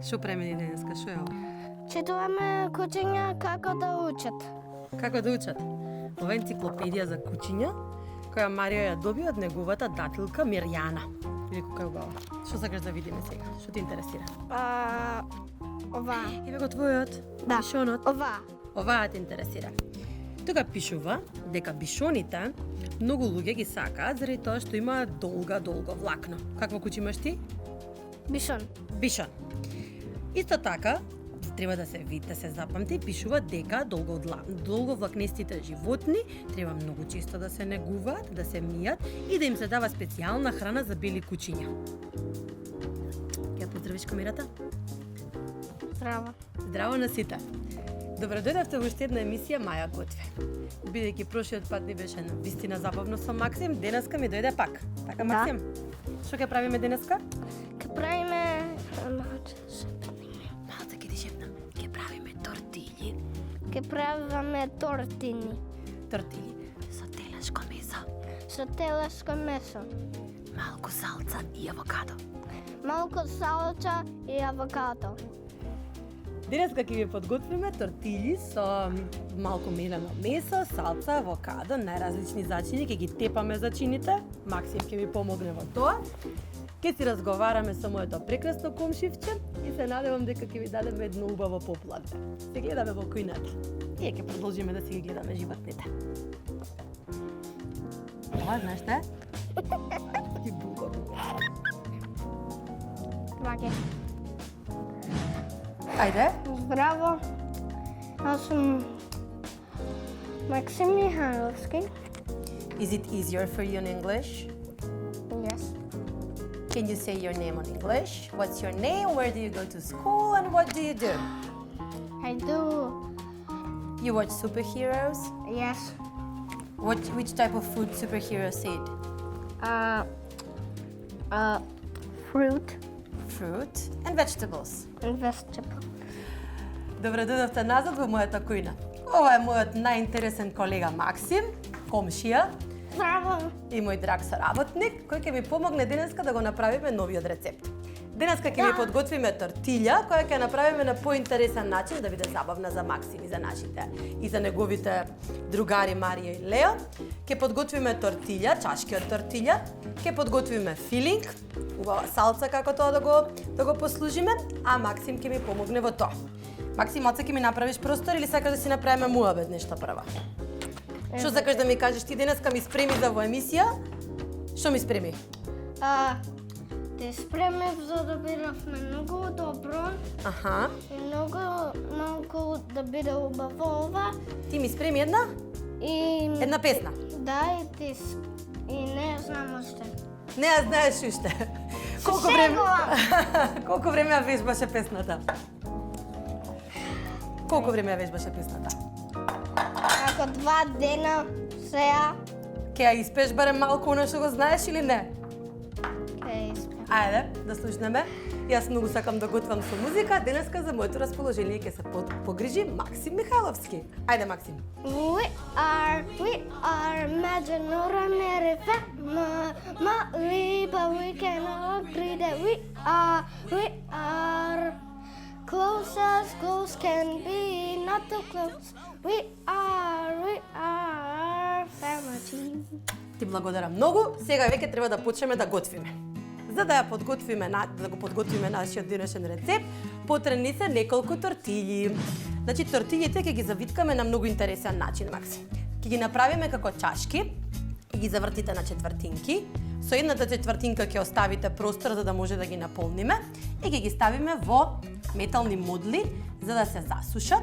Што правиме денеска? Што е ова? Читуваме кучиња како да учат. Како да учат? Ова е енциклопедија за кучиња, која Марија ја доби од неговата дателка Мирјана. Или како убава. Што сакаш да видиме сега? Што те интересира? Ова. Еве го твојот. Да. Бишонот. Ова. Оваа те интересира. Тука пишува дека бишоните многу луѓе ги сакаат заради тоа што има долго влакно. Какво куче имаш ти? Бишон. Бишон. Исто така, треба да се види, да се запамти, пишува дека долговлакнестите животни треба многу често да се негуваат, да се мијат и да им се дава специјална храна за бели кучиња. Ќе поздравиш камерата? Здраво. Здраво на сите. Добро дојдовте во уште една емисија Маја готве. Бидејќи прошиот пат ни беше на вистина забавно со Максим, денеска ми дојде пак. Така, Максим? Што ќе правиме денеска? Ке правиме Малце ќе ти шепнам. Ќе правиме тортилји. Ке правиме тортини Тортилји со телешко месо, со телешко месо, малку салца и авокадо. малку салча и авокадо. Денеска ќе ви подготвиме тортилји со малку мелено месо, салца, авокадо, најразлични зачини, ќе ги тепаме зачините. Максим ќе ми помогне во тоа. Ќе си разговараме со моето прекрасно комшивче и се надевам дека ќе ви дадеме едно убаво попладне. Се гледаме во кујната. И ќе продолжиме да си ги гледаме животните. Ова, знаеш што е? Ти булдог. Ваке. Ајде. Здраво. Аз сум Максим Михайловски. Is it easier for you in English? Yes. Can you say your name in English? What's your name? Where do you go to school? And what do you do? I do. You watch superheroes? Yes. Which type of food superheroes eat? Fruit Fruit and vegetables. and vegetable. Добро дојдовте назад во мојата кујна. Ова е мојот најинтересен колега Максим, комшија Здраво. и мој драг соработник, кој ќе ми помогне денеска да го направиме новиот рецепт. Денеска ќе ви подготвиме тортилја, која ќе направиме на поинтересен начин да биде забавна за Максим и за нашите и за неговите другари Марија и Лео. Ќе подготвиме тортилја, чашки од тортилја, ќе подготвиме филинг, убава салца како тоа да го послужиме, а Максим ќе ми помогне во тоа. Максим, оце ќе ми направиш простор или сакаш да си направиме муабет нешто прва? Што сакаш да ми кажеш ти денеска ми спреми за во емисија? Што ми спреми? Те спремив за да бидевме многу добро Аха. и многу да биде убаво ова. Ти ми спреми една И песна. да, и не знам уште. Не ја знаеш уште. Колку време ја вежбаше песната? Колку време ја вежбаше песната? Како 2 дена сега Ке ја испеш барем малку она што го знаеш или не? ќе испеам. Ајде, да слушнеме. Јас многу сакам да готвам со музика, денеска за моето расположение ќе се погрижи Максим Михайловски. Ајде, Максим. We are Majanura Nerife Mali, but we cannot agree that we are close as close can be, not too close. We are family. Ти благодарам многу. Сега веќе треба да почнеме да готвиме. За да го подготвиме нашиот денешен рецепт, потребни се неколку тортилји. Значи тортилјите ќе ги завиткаме на многу интересен начин, Максим. Ќе ги направиме како чашки и ги завртите на четвртинки. Со едната четвртинка ќе оставите простор за да може да ги наполниме и ќе ги ставиме во метални модли за да се засушат.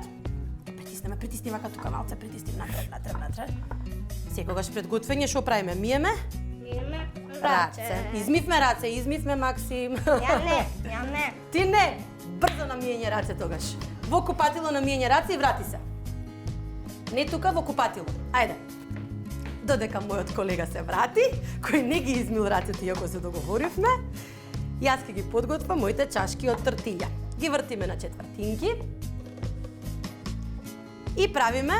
Притисни вака тука малце, притисни натреб. Секогаш пред готвење што правиме? Миеме раце. Измивме Максим. Ја не. Ти не. Брзо на миење раце тогаш. Во купатило на миење раце и врати се. Не тука, во купатило. Ајде. Додека мојот колега се врати, кој не ги измил рацете иако се договоривме, јас ќе ги подготвам моите чашки од тортилја. Ги вртиме на четвртинки и правиме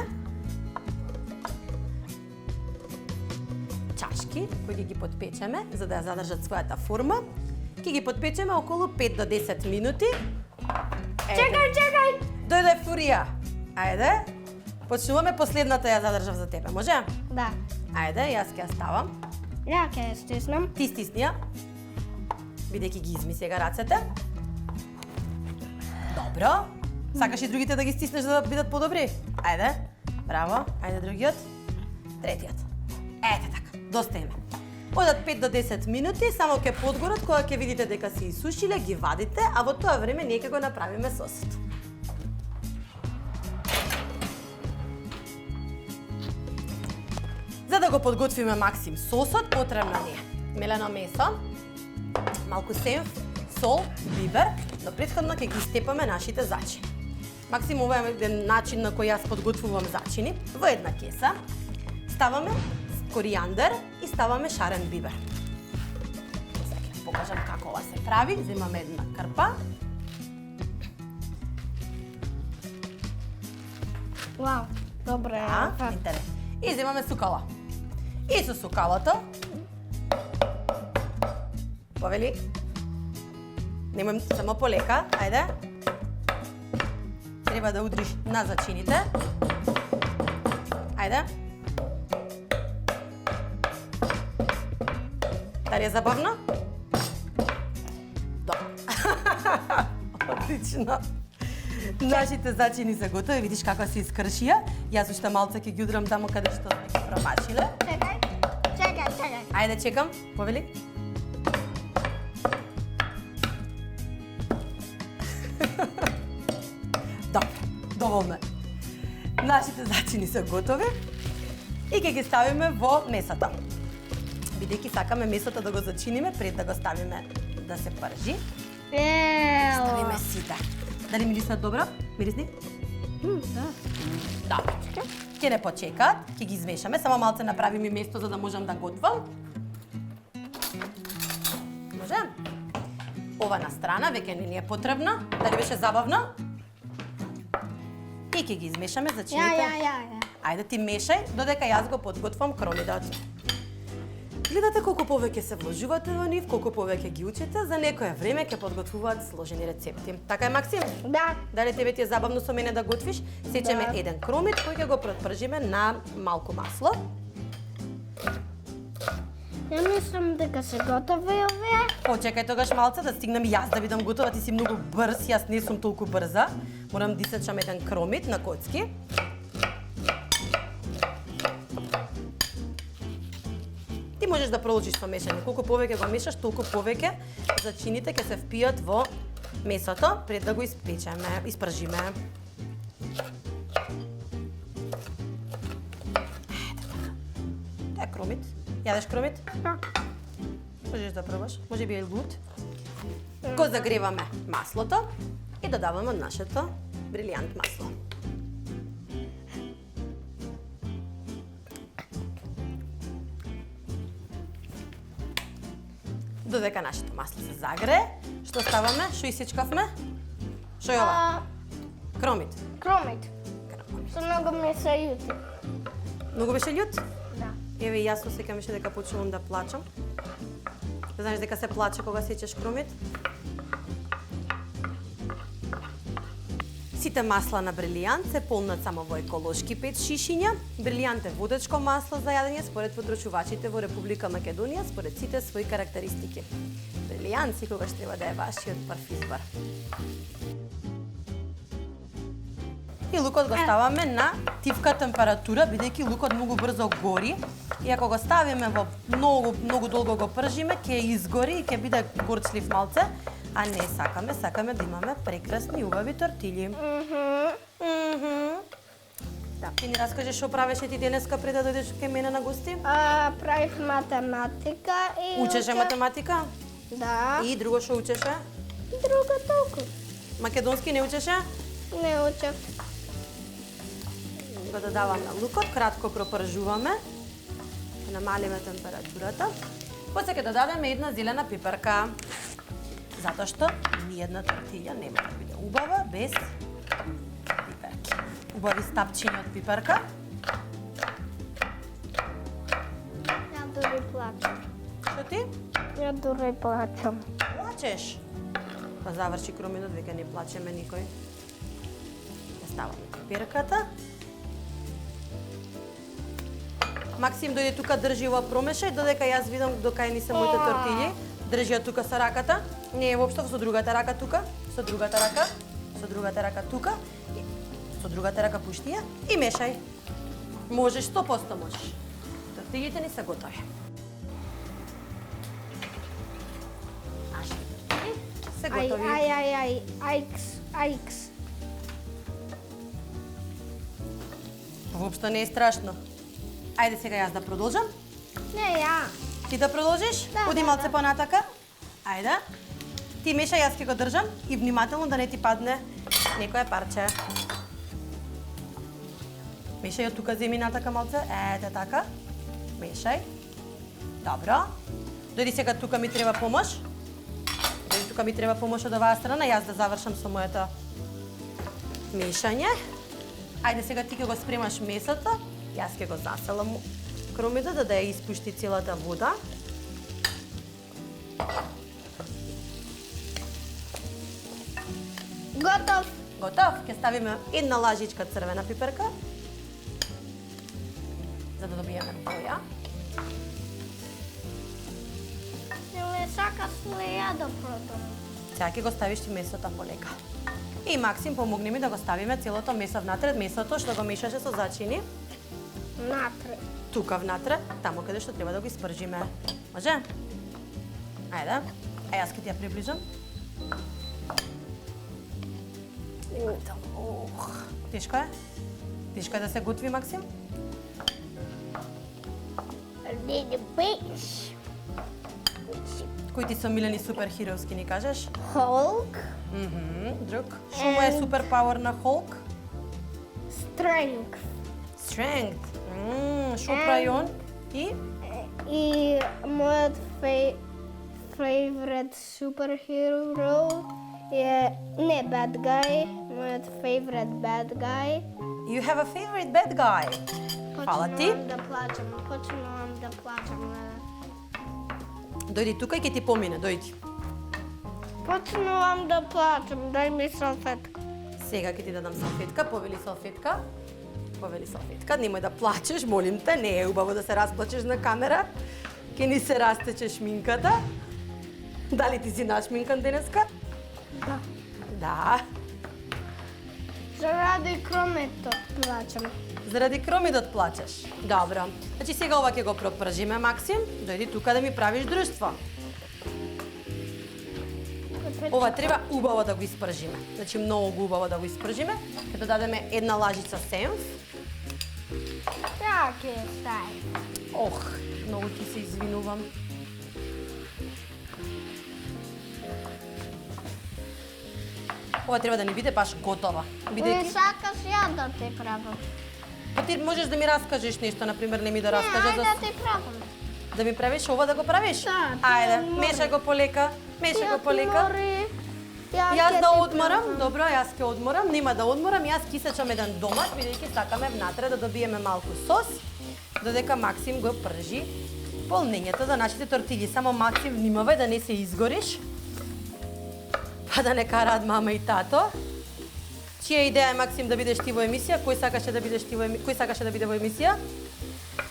чашки кои ги подпечеме за да ја задржат својата форма. Ќе ги подпечеме околу 5 до 10 минути Чекај. Дојде фурија. Ајде. Почнуваме, последната ја задржав за тебе, може? Да. Ајде, јас ќе ја ставам. Ја ќе ја стиснам. Ти стисни ја. Бидејќи ги изми сега рацете. Добро. Сакаш и другите да ги стиснеш за да бидат подобри? Ајде. Браво. Ајде другиот. Третиот. Ете така. Доста име. Одат 5 до 10 минути, само ќе подгорат, кога ќе видите дека се исушиле, ги вадите, а во тоа време ние ќе го направиме сосот. За да го подготвиме Максим сосот, потребно ни е мелено месо, малку сенф, сол, бибер, но претходно ќе ги степаме нашите зачини. Максим, ова е еден начин на кој јас подготвувам зачини. Во една кеса ставаме коријандер и ставаме шарен бибер. Сега ќе покажам како ова се прави. Земаме една крпа. Вау, добре. Интересно. И земаме сукало. И со сукалото повели. Немој само полека, ајде. Треба да удриш на зачините. Ајде. Дали е забавно? Добро. Отлично. Нашите зачини се готови, видиш како се искршија. Јас уште малце ќе ги удрам таму каде што сме ги промашиле. Чекај. Ајде, чекам, повели. Добро, доволно е. Нашите зачини се готови и ќе ги ставиме во месото. Бидејќи сакаме месото да го зачиниме пред да го ставиме да се пржи. Ставиме сите. Дали мирисат добро? Мирисни? Да. Добро. Ќе не почекаат, ќе ги измешаме, само малце направиме место за да можам да готвам. Може? Ова на страна веќе не ни е потребна. Дали беше забавно? И ќе ги измешаме зачините. Ја. Ајде ти мешај додека јас го подготвам кромидот. Гледате колку повеќе се вложувате во нив, колку повеќе ги учите, за некое време ќе подготвуваат сложени рецепти. Така е, Максим? Да. Дали тебе ти е забавно со мене да готвиш? Сечеме Да. еден кромит кој ќе го пропржиме на малку масло. Ја мислам дека се готови овие. Почекај тогаш малце да стигнам и јас да бидам готова, ти си многу брз, јас не сум толку брза. Морам да исечам еден кромит на коцки. Ти можеш да продолжиш со мешање. Колку повеќе го мешаш, толку повеќе зачините ќе се впијат во месото пред да го испечеме, испржиме. Тоа е кромит. Јадеш кромит? Да. Можеш да пробаш, може би е луд. Го загреваме маслото и додаваме од нашето брилијант масло. Додека нашето масло се загрее, што ставаме? Што исечкавме? Што е ова? Кромит. Кромит. Со многу ми се јути. Многу беше љут? Да. Еве и јас осеќамеше дека почнувам да плачам. Знаеш дека се плаче кога сечеш кромит? Сите масла на брилијант се полнат само во еколошки пет шишиња. Брилијант е водечко масло за јадење според потрочувачите во Република Македонија, според сите своји карактеристики. Брилијант секогаш треба да е вашиот прв избор. И лукот го ставаме на тивка температура, бидејќи лукот многу брзо гори. И ако го ставиме во многу долго го пржиме, ќе изгори и ќе биде горчлив малце. А не сакаме да имаме прекрасни убави тортилји. Да, ти ни раскажеш што правеше ти денеска пред да дојдеш кај мене на гости? Правив математика и... Учеше математика? Да. И друго што учеше? Друго толку. Македонски не учеше? Не учев. Го додаваме лукот, кратко пропржуваме. Ќе намалиме температурата. После ќе додадеме една зелена пиперка. Затоа што ниедна тортилја нема да биде убава без пиперки. Убави стапчиња од пиперка. Ја дури плачам. Што ти? Ја дури плачам. Плачеш? Па заврши кроминот, веќе не плачеме никој. ставаме пиперката. Максим дојде тука, држи ова промешај, додека јас видам докај ни се моите тортилји. Држи ја тука со раката. Не е воопшто со другата рака тука, со другата рака тука, и со другата рака пушти ја и мешај. Можеш 100% можеш. Тортилјите ни се готови. Нашите тортилји се готови. Айкс. Воопшто не е страшно. Ајде сега јас да продолжам. Не, ја. Ти да продолжиш? Да, Оди да, малце да. понатака. Ајде. Ти мешај, јас ќе го држам и внимателно да не ти падне некое парче. Мешај од тука, земи натака малце. Ете така. Мешај. Добро. Дојди сега тука, ми треба помош. Дојди тука, ми треба помош од оваа страна. Јас да завршам со моето мешање. Ајде сега ти ќе го спремаш месото. Јас ќе го заселам кромидот да ја испушти целата вода. Готов. Готов? Ќе ставиме една лажичка црвена пиперка. За да добиеме боја. Не ме сакаш ли ја да продам? Сега ќе го ставиш ти месото полека. И Максим, помогни ми да го ставиме целото месо внатре, месото што го мешаше со зачини. Натре. Тука внатре, таму каде што треба да го испржиме. Може? Ајде. Јас ќе ти ја приближам. Тешко е? Тешко е да се готви, Максим? Little fish. Кои ти се омилени суперхероски ни кажеш? Hulk. Друг. Што му е супер пауер на Холк? Strength. Strength. Што прави он? И? И мојот favorite superhero е не bad guy, мојот favorite bad guy. You have a favorite bad guy. Фала ти. Почнувам да плачам. Дојди тука и ќе ти помине, дојди. Почнувам да плачам, дај ми салфетка. Сега ќе ти дадам салфетка, повели салфетка. Повели салфетка, немој да плачеш, молим те, не е убаво да се расплачеш на камера. Ке ни се растече шминката. Дали ти си нашминкан денеска? Да. Да. Заради кромето плачам. Заради кромидот плачеш. Добро. Значи сега ова ќе го пропржиме, Максим. Дојди тука да ми правиш друштво. Ова треба убаво да го испржиме. Значи многу убаво да го испржиме. Ќе додадеме една лажица сенф. Ја ќе стави. Ох, многу ти се извинувам. Ова треба да ни биде баш готова. Не Бидејќи сакаш ја да те правам. па ти можеш да ми раскажеш нешто, на пример, не ми да раскажеш Не, за ајде да те правам. да ми правиш ова да го правиш? Да, ти Ајде, одмори. мешај го полека, мешај го полека. Јас Јас да одморам, добро, јас ќе одморам, нема да одморам, јас ќе исечам еден домат, бидејќи сакаме внатре да добиеме малку сос, додека Максим го пржи полнењето за нашите тортилји. Само Максим, внимавај да не се изгориш, па да не караат мама и тато. Чија идеја е, Максим, да бидеш ти во емисија? Кој сакаше да бидеш ти во емисија? Кој сакаше да биде во емисија?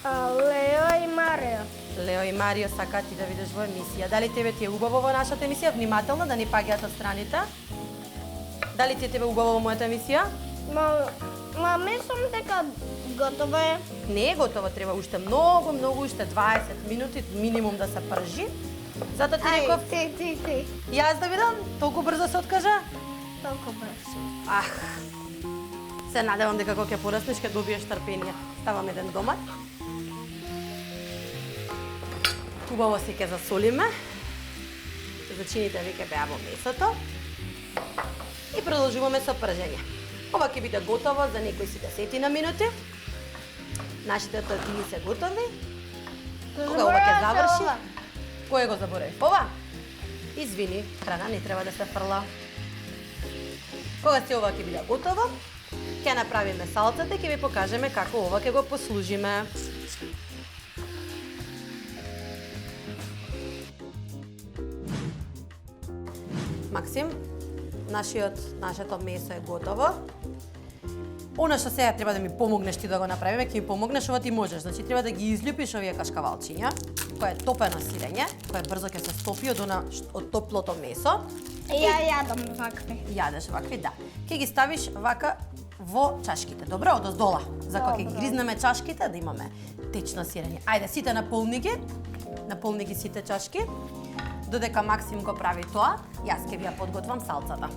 Лео и Марио. Лео и Марио сакаат ти да бидеш во емисија. Дали тебе ти е убаво во нашата емисија? Внимателно да ни паѓаат од страните. Дали ти е тебе убаво во мојата емисија? Ма мислам дека готово е. Не е готово, треба уште многу, уште 20 минути минимум да се пржи. Затоа ти реков, ти. јас да видам, толку брзо се откажа? Толку брзо. Ах, се надевам дека кога ќе пораснеш ќе добиеш трпение. Ставам еден домат. Убаво се ќе засолиме. Зачините веќе беа во месото. И продолжуваме со пржење. Ова ќе биде готово за некои си 10 минути. Нашите тортилји се готови. Кога ова ќе заврши? Кој го заборав? Ова? Извини, храна не треба да се фрла. Кога се ова ќе биде готово, ќе направиме салцата и ќе ви покажеме како ова ќе го послужиме. Максим, нашето месо е готово. Она што сега треба да ми помогнеш ти да го направиме, ќе ми помогнеш, ова ти можеш. Значи треба да ги изљупиш овие кашкавалчиња, кој е топено сирење, кој брзо ќе се стопи од топлото месо. Ja jadam вакви. Јадеш вакви, да. Ќе ги ставиш вака во чашките, добро, одоздола. За кога ќе ги гризнеме чашките, да имаме течно сирење. Ајде, сите наполни ги сите чашки. Додека Максим го прави тоа, јас ќе ви ја подготвам салцата.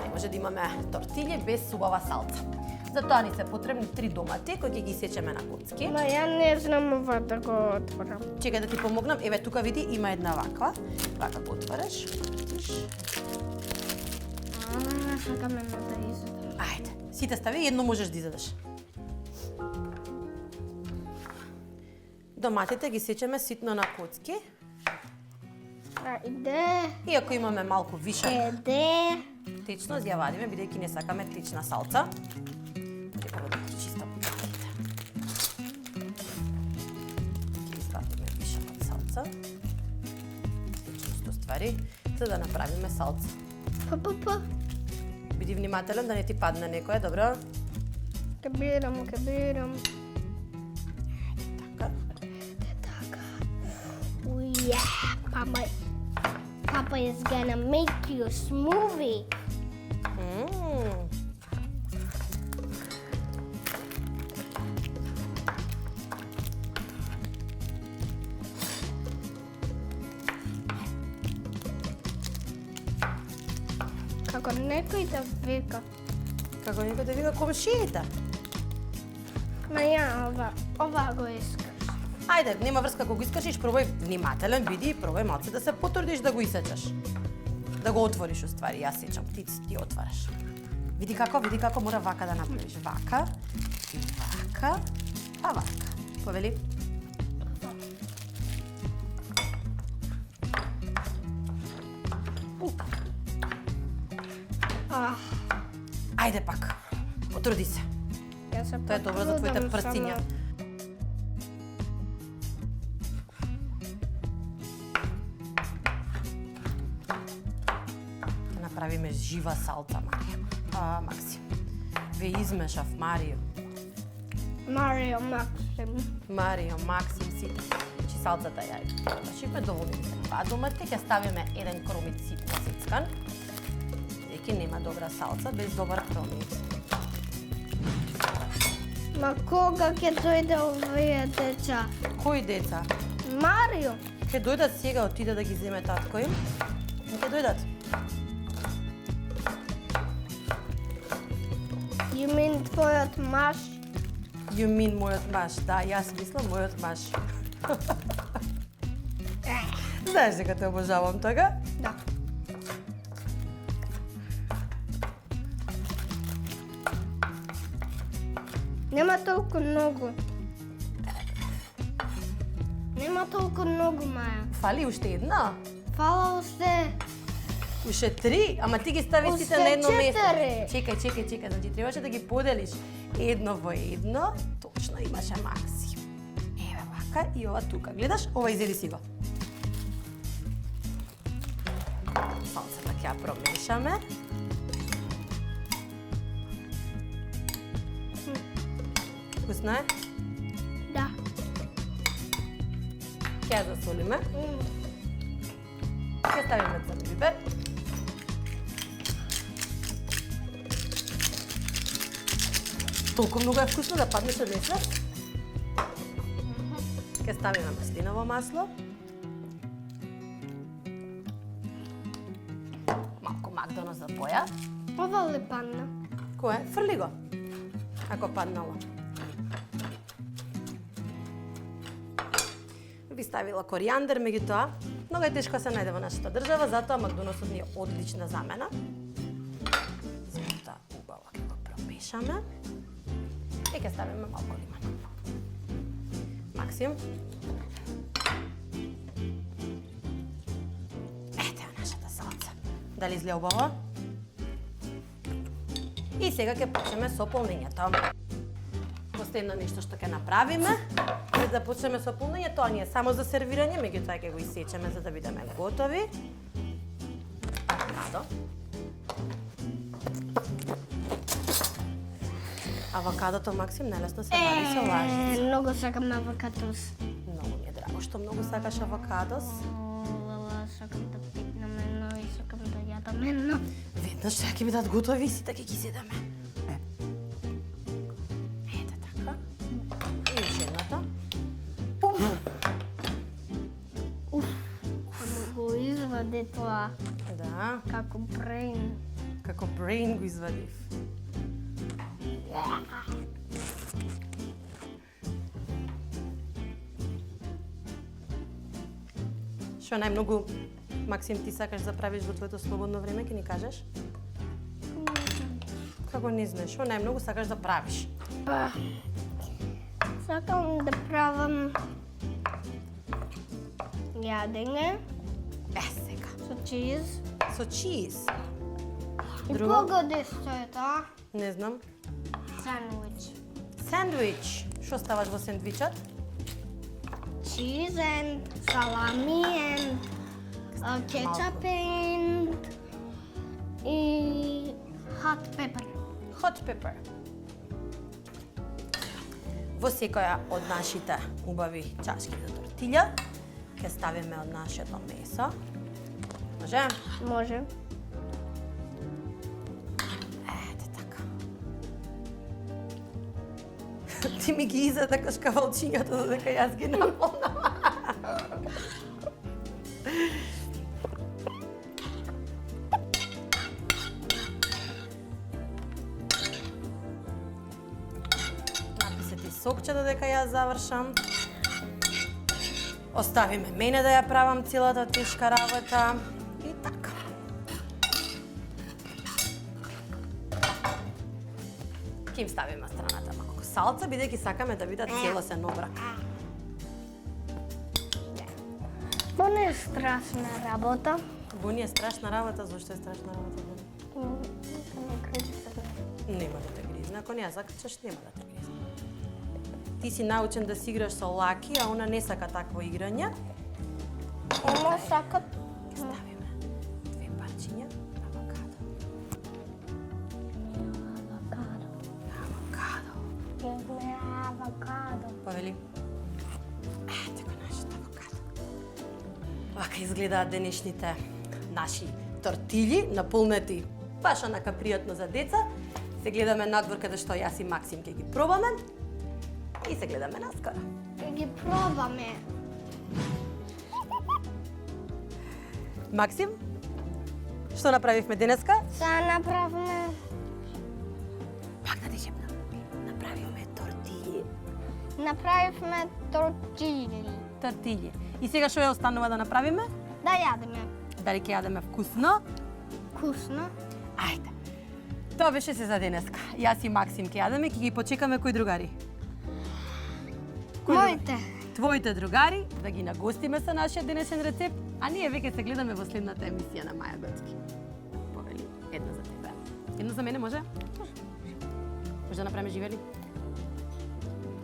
Не може да имаме тортилји без убава салца. За тоа ни се потребни 3 домати кои ќе ги сечеме на коцки. Ма ја не знам ова да го отворам. Чекај да ти помогнам. Еве тука види има една ваква. Вака го отвараш. Сакаме да изедам. Ајде, сите стави, едно можеш да изедеш. Доматите ги сечеме ситно на коцки. Ајде. И ако имаме малку више Еде. течност, ја вадиме, бидејќи не сакаме течна салца. Треба да чиста помидорите. Ги ставиме више од салца. Течност оствари, за да направиме салца. Па. Биди внимателен да не ти падне некоја, добро? Ке бирам. Така. Така. Papa is gonna make you a smoothie. Како некој да вика. Како некој да вика комшиите. Ма ја ова го искаш. Ајде, нема врска кога го искашиш, пробај внимателен, биди и пробај малце да се потрудиш да го исечеш. Да го отвориш уствари, јас сечам, ти отвараш. Види како мора вака да направиш. Вака, и вака, па вака. Повели? Ајде пак, потруди се. Тоа е добро за твоите прстиња. Направиме жива салца, Максим. Ве измешав, Марио, Максим, сите. Значи салцата ја шипме доволни се. Па домати ќе ставиме еден кромит ситно сецкан. Деки нема добра салца без добар кромит. Ма кога ќе дојде овие деца? Кои деца? Марио. Ќе дојдат сега, отиде да ги земе татко им. Ќе дојдат. You mean твојот маш? You mean мојот маш? Да, јас мислам мојот маш. Знаеш дека те обожавам, така? Да. Нема толку многу. Маја. Фали уште една? Фала уште. Уште 3, ама ти ги стави сите Уште на едно место. 4. Чекај, значи требаше да ги поделиш едно во едно. Точно имаше Максим. Еве вака и ова тука. Гледаш? Ова изеди си го. Салцата ќе ја промешаме. Вкусно е? Да. Ќе ја засолиме. Ќе ставиме црн бибер. Толку многу е вкусно да паднеш од несвес. Ќе ставиме маслиново масло. Малку Макдоналдс за боја. Ова ли падна? Кое? Фрли го. Ако паднало. Би ставила коријандер, меѓутоа, многу е тешко се најде во нашата држава, затоа Макдоналдсот ни е одлична замена. Затоа убаво ќе го промешаме. И ќе ставиме малку лимон. Максим. Ете нашата салца. Дали изгледа убаво? И сега ќе почнеме со полнењето. Последно нешто што ќе направиме, пред да почнеме со полнење, тоа ни е само за сервирање, меѓутоа ќе го исечеме за да бидеме готови. Надо. Авокадото, Максим, нелесно се вади со лажица. Многу сакам авокадос. Многу ми е драго што многу сакаш авокадос. Сакам да пипнам едно и сакам да јадам едно. Веднаш сега ќе бидат готови, сите ќе ги седаме. Ете така. И уште едната. Го извади тоа Да, како брейн. како брейн го извадив. Што најмногу, Максим, ти сакаш да правиш во твоето слободно време, ќе ни кажеш? Како не знаеш, што најмногу сакаш да правиш? Па, сакам да правам јадење Сега. со чиз. Со чиз. И Друго? погоди што е тоа? Не знам. Сандвич. Сендвич. Што ставаш во сендвичот? Cheese and salami and ketchup and и hot pepper. Hot pepper. Во секоја од нашите убави чашки за тортилја ќе ставиме од нашето месо. Може? Може. Ете така. Ти ми ги изедакаш кавалчињата додека јас ги наполнам. Написе ти сокче додека јас завршам. Оставиме мене да ја правам целата тешка работа. И така. Ќе им ставиме страната малку салца, бидејќи сакаме да бидат целосен оброк. Тоа не е страшна работа. Буни е страшна работа, зошто е страшна работа? Нема да те гризне, ако не ја закачаш, нема да те гризне. Ти си научен да си играш со Лаки, а она не сака такво играње. Ама сакат. Ставиме 2 парчиња авокадо. Авокадо. Авокадо. Повели. Ете го нашето авокадо. Вака изгледаат денешните наши тортилји, наполнети баш онака пријатно за деца. Се гледаме надвор каде што јас и Максим ќе ги пробаме. И се гледаме наскоро. Ќе ги пробаме. Максим, што направивме денеска? Са направиме Пак да ти шепнам. Направивме тортилји. направивме тортили. Тортилји. И сега што ја останува да направиме? Да јадеме. Дали ќе јадеме вкусно? Вкусно. Ајде. Тоа беше се за денеска. Јас и Максим ќе јадеме, ќе ги почекаме кои другари. Моите. Твоите другари, да ги нагостиме со нашиот денешен рецепт, а ние веќе се гледаме во следната емисија на Маја Гоцки. Повели, една за тебе. Една за мене може? Може да направиме живели?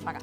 Пака.